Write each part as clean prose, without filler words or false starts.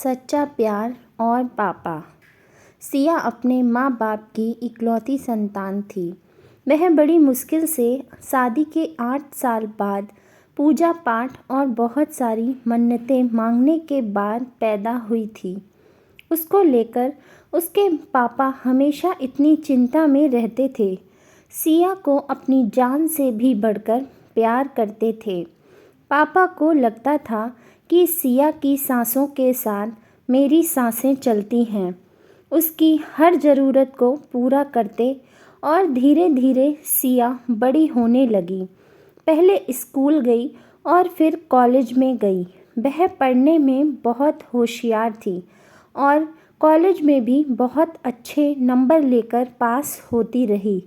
सच्चा प्यार और पापा। सिया अपने माँ बाप की इकलौती संतान थी। वह बड़ी मुश्किल से शादी के 8 साल बाद पूजा पाठ और बहुत सारी मन्नतें मांगने के बाद पैदा हुई थी। उसको लेकर उसके पापा हमेशा इतनी चिंता में रहते थे। सिया को अपनी जान से भी बढ़कर प्यार करते थे। पापा को लगता था कि सिया की सांसों के साथ मेरी सांसें चलती हैं। उसकी हर ज़रूरत को पूरा करते और धीरे धीरे सिया बड़ी होने लगी। पहले स्कूल गई और फिर कॉलेज में गई। वह पढ़ने में बहुत होशियार थी और कॉलेज में भी बहुत अच्छे नंबर लेकर पास होती रही।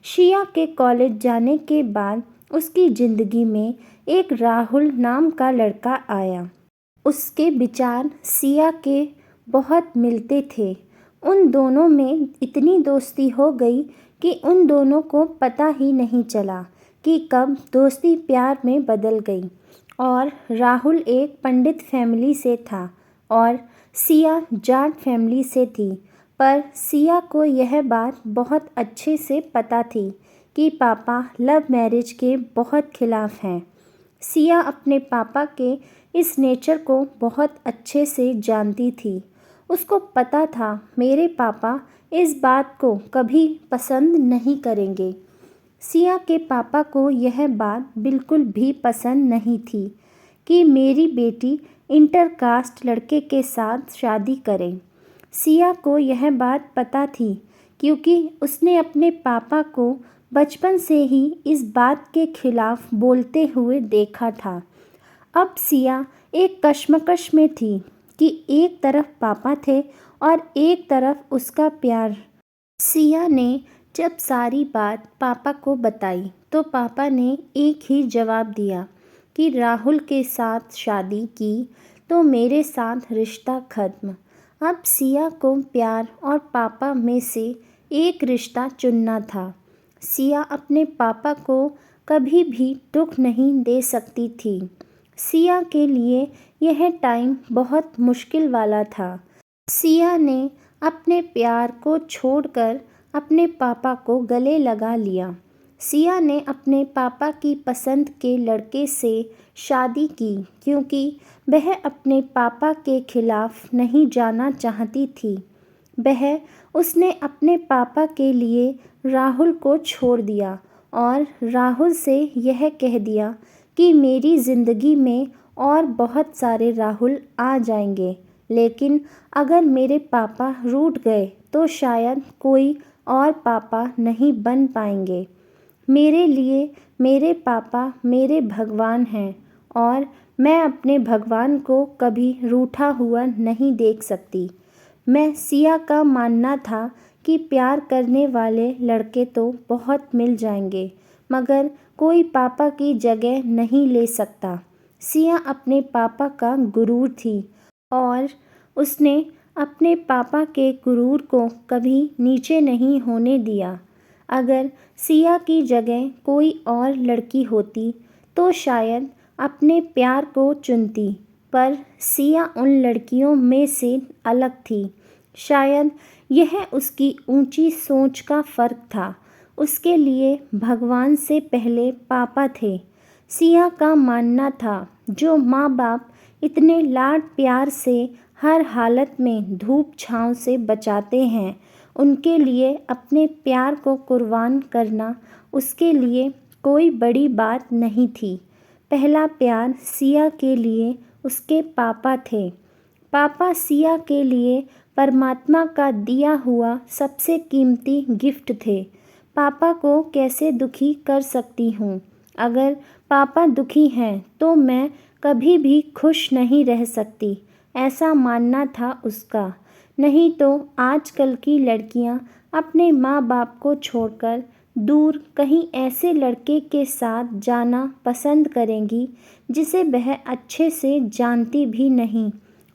सिया के कॉलेज जाने के बाद उसकी ज़िंदगी में एक राहुल नाम का लड़का आया। उसके विचार सिया के बहुत मिलते थे। उन दोनों में इतनी दोस्ती हो गई कि उन दोनों को पता ही नहीं चला कि कब दोस्ती प्यार में बदल गई। और राहुल एक पंडित फैमिली से था और सिया जाट फैमिली से थी। पर सिया को यह बात बहुत अच्छे से पता थी कि पापा लव मैरिज के बहुत खिलाफ हैं। सिया अपने पापा के इस नेचर को बहुत अच्छे से जानती थी। उसको पता था मेरे पापा इस बात को कभी पसंद नहीं करेंगे। सिया के पापा को यह बात बिल्कुल भी पसंद नहीं थी कि मेरी बेटी इंटरकास्ट लड़के के साथ शादी करे। सिया को यह बात पता थी क्योंकि उसने अपने पापा को बचपन से ही इस बात के खिलाफ बोलते हुए देखा था। अब सिया एक कश्मकश में थी कि एक तरफ पापा थे और एक तरफ उसका प्यार। सिया ने जब सारी बात पापा को बताई तो पापा ने एक ही जवाब दिया कि राहुल के साथ शादी की तो मेरे साथ रिश्ता ख़त्म। अब सिया को प्यार और पापा में से एक रिश्ता चुनना था। सिया अपने पापा को कभी भी दुख नहीं दे सकती थी। सिया के लिए यह टाइम बहुत मुश्किल वाला था। सिया ने अपने प्यार को छोड़कर अपने पापा को गले लगा लिया। सिया ने अपने पापा की पसंद के लड़के से शादी की क्योंकि वह अपने पापा के खिलाफ नहीं जाना चाहती थी। उसने अपने पापा के लिए राहुल को छोड़ दिया और राहुल से यह कह दिया कि मेरी ज़िंदगी में और बहुत सारे राहुल आ जाएंगे, लेकिन अगर मेरे पापा रूठ गए तो शायद कोई और पापा नहीं बन पाएंगे। मेरे लिए मेरे पापा मेरे भगवान हैं और मैं अपने भगवान को कभी रूठा हुआ नहीं देख सकती। मैं सिया का मानना था कि प्यार करने वाले लड़के तो बहुत मिल जाएंगे, मगर कोई पापा की जगह नहीं ले सकता। सिया अपने पापा का गुरूर थी और उसने अपने पापा के गुरूर को कभी नीचे नहीं होने दिया। अगर सिया की जगह कोई और लड़की होती तो शायद अपने प्यार को चुनती, पर सिया उन लड़कियों में से अलग थी। शायद यह उसकी ऊंची सोच का फ़र्क था। उसके लिए भगवान से पहले पापा थे। सिया का मानना था जो माँ बाप इतने लाड प्यार से हर हालत में धूप छाँव से बचाते हैं, उनके लिए अपने प्यार को कुर्बान करना उसके लिए कोई बड़ी बात नहीं थी। पहला प्यार सिया के लिए उसके पापा थे। पापा सिया के लिए परमात्मा का दिया हुआ सबसे कीमती गिफ्ट थे। पापा को कैसे दुखी कर सकती हूँ? अगर पापा दुखी हैं तो मैं कभी भी खुश नहीं रह सकती, ऐसा मानना था उसका। नहीं तो आजकल की लड़कियाँ अपने माँ बाप को छोड़कर दूर कहीं ऐसे लड़के के साथ जाना पसंद करेंगी जिसे वह अच्छे से जानती भी नहीं।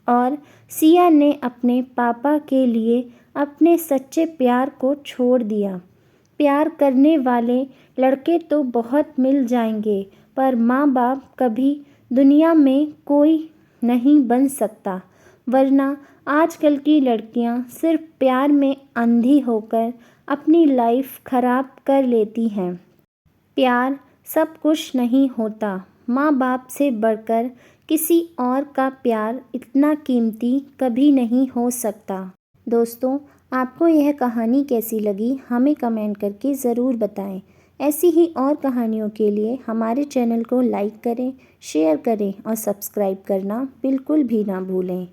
और सिया ने अपने पापा के लिए अपने सच्चे प्यार को छोड़ दिया। प्यार करने वाले लड़के तो बहुत मिल जाएंगे, पर माँ बाप कभी दुनिया में कोई नहीं बन सकता। वरना आजकल की लड़कियां सिर्फ प्यार में अंधी होकर अपनी लाइफ खराब कर लेती हैं। प्यार सब कुछ नहीं होता। माँ बाप से बढ़कर किसी और का प्यार इतना कीमती कभी नहीं हो सकता। दोस्तों, आपको यह कहानी कैसी लगी हमें कमेंट करके ज़रूर बताएं। ऐसी ही और कहानियों के लिए हमारे चैनल को लाइक करें, शेयर करें और सब्सक्राइब करना बिल्कुल भी ना भूलें।